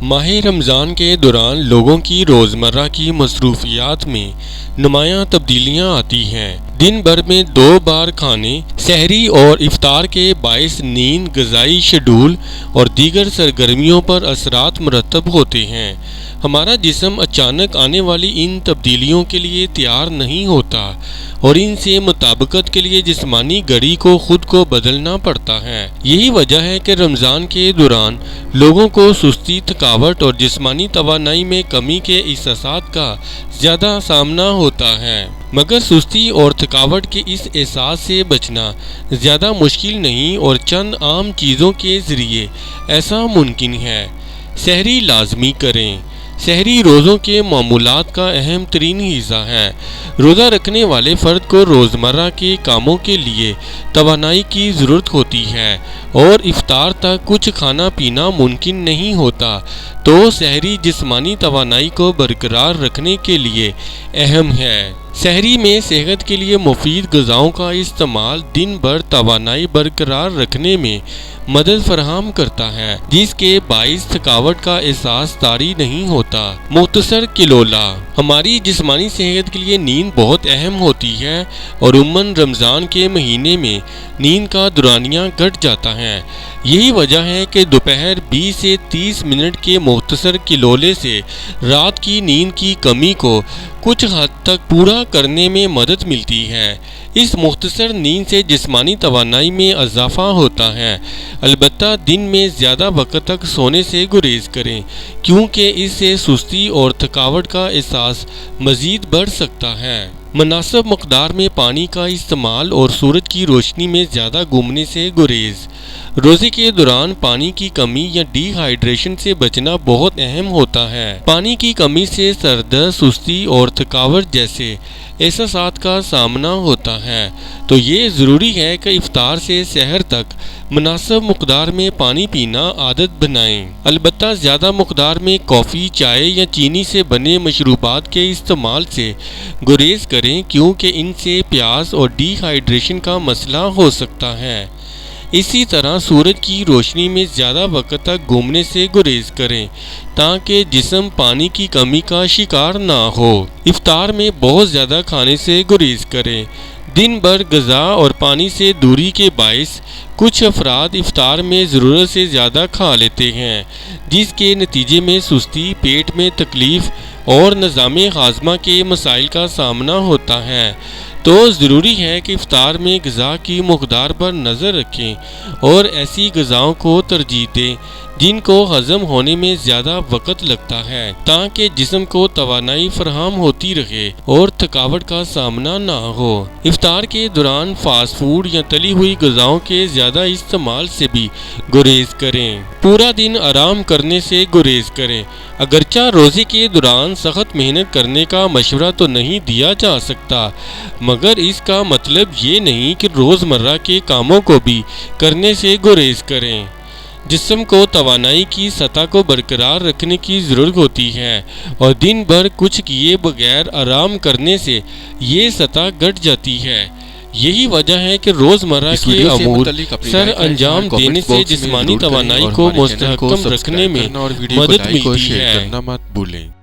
ماہ رمضان کے دوران لوگوں کی روزمرہ کی مصروفیات میں نمایاں تبدیلیاں آتی ہیں۔ دن بھر میں 2 بار کھانے، سحری اور افطار کے باعث نیند، غذائی شیڈول اور دیگر سرگرمیوں پر اثرات مرتب ہوتے ہیں۔ ہمارا جسم اچانک آنے والی ان تبدیلیوں کے لیے تیار نہیں ہوتا اور ان سے مطابقت کے لیے جسمانی گھڑی کو خود کو بدلنا پڑتا ہے۔ یہی وجہ ہے کہ رمضان کے دوران لوگوں کو سستی، تھکاوٹ اور جسمانی توانائی میں کمی کے احساسات کا زیادہ سامنا ہوتا ہے۔ مگر سستی اور تھکاوٹ کے اس احساس سے بچنا زیادہ مشکل نہیں اور چند عام چیزوں کے ذریعے ایسا ممکن ہے۔ سحری لازمی کریں۔ سحری روزوں کے معمولات کا اہم ترین حصہ ہے۔ روزہ رکھنے والے فرد کو روزمرہ کے کاموں کے لیے توانائی کی ضرورت ہوتی ہے اور افطار تک کچھ کھانا پینا ممکن نہیں ہوتا، تو سحری جسمانی توانائی کو برقرار رکھنے کے لیے اہم ہے۔ سحری میں صحت کے لیے مفید غذاؤں کا استعمال دن بھر توانائی برقرار رکھنے میں مدد فراہم کرتا ہے، جس کے باعث تھکاوٹ کا احساس طاری نہیں ہوتا۔ مختصر کلولہ: ہماری جسمانی صحت کے لیے نیند بہت اہم ہوتی ہے اور عموماً رمضان کے مہینے میں نیند کا دورانیہ گھٹ جاتا ہے۔ یہی وجہ ہے کہ دوپہر 20 سے 30 منٹ کے مختصر کلولے سے رات کی نیند کی کمی کو کچھ حد تک پورا کرنے میں مدد ملتی ہے۔ اس مختصر نیند سے جسمانی توانائی میں اضافہ ہوتا ہے، البتہ دن میں زیادہ وقت تک سونے سے گریز کریں، کیونکہ اس سے سستی اور تھکاوٹ کا احساس مزید بڑھ سکتا ہے۔ مناسب مقدار میں پانی کا استعمال اور سورج کی روشنی میں زیادہ گھومنے سے گریز۔ روزے کے دوران پانی کی کمی یا ڈی ہائیڈریشن سے بچنا بہت اہم ہوتا ہے۔ پانی کی کمی سے سر درد، سستی اور تھکاوٹ جیسے احساسات کا سامنا ہوتا ہے، تو یہ ضروری ہے کہ افطار سے سحر تک مناسب مقدار میں پانی پینا عادت بنائیں۔ البتہ زیادہ مقدار میں کافی، چائے یا چینی سے بنے مشروبات کے استعمال سے گریز کریں، کیونکہ ان سے پیاس اور ڈی ہائیڈریشن کا مسئلہ ہو سکتا ہے۔ اسی طرح سورج کی روشنی میں زیادہ وقت تک گھومنے سے گریز کریں تاکہ جسم پانی کی کمی کا شکار نہ ہو۔ افطار میں بہت زیادہ کھانے سے گریز کریں۔ دن بھر غذا اور پانی سے دوری کے باعث کچھ افراد افطار میں ضرورت سے زیادہ کھا لیتے ہیں، جس کے نتیجے میں سستی، پیٹ میں تکلیف اور نظام ہاضمہ کے مسائل کا سامنا ہوتا ہے۔ تو ضروری ہے کہ افطار میں غذا کی مقدار پر نظر رکھیں اور ایسی غذاؤں کو ترجیح دیں جن کو ہضم ہونے میں زیادہ وقت لگتا ہے، تاکہ جسم کو توانائی فراہم ہوتی رہے اور تھکاوٹ کا سامنا نہ ہو۔ افطار کے دوران فاسٹ فوڈ یا تلی ہوئی غذاؤں کے زیادہ استعمال سے بھی گریز کریں۔ پورا دن آرام کرنے سے گریز کریں۔ اگرچہ روزے کے دوران سخت محنت کرنے کا مشورہ تو نہیں دیا جا سکتا، مگر اس کا مطلب یہ نہیں کہ روزمرہ کے کاموں کو بھی کرنے سے گریز کریں۔ جسم کو توانائی کی سطح کو برقرار رکھنے کی ضرورت ہوتی ہے اور دن بھر کچھ کیے بغیر آرام کرنے سے یہ سطح گھٹ جاتی ہے۔ یہی وجہ ہے کہ روزمرہ کے امور سر انجام دینے سے جسمانی توانائی کو مستحکم رکھنے میں مدد ملتی ہے۔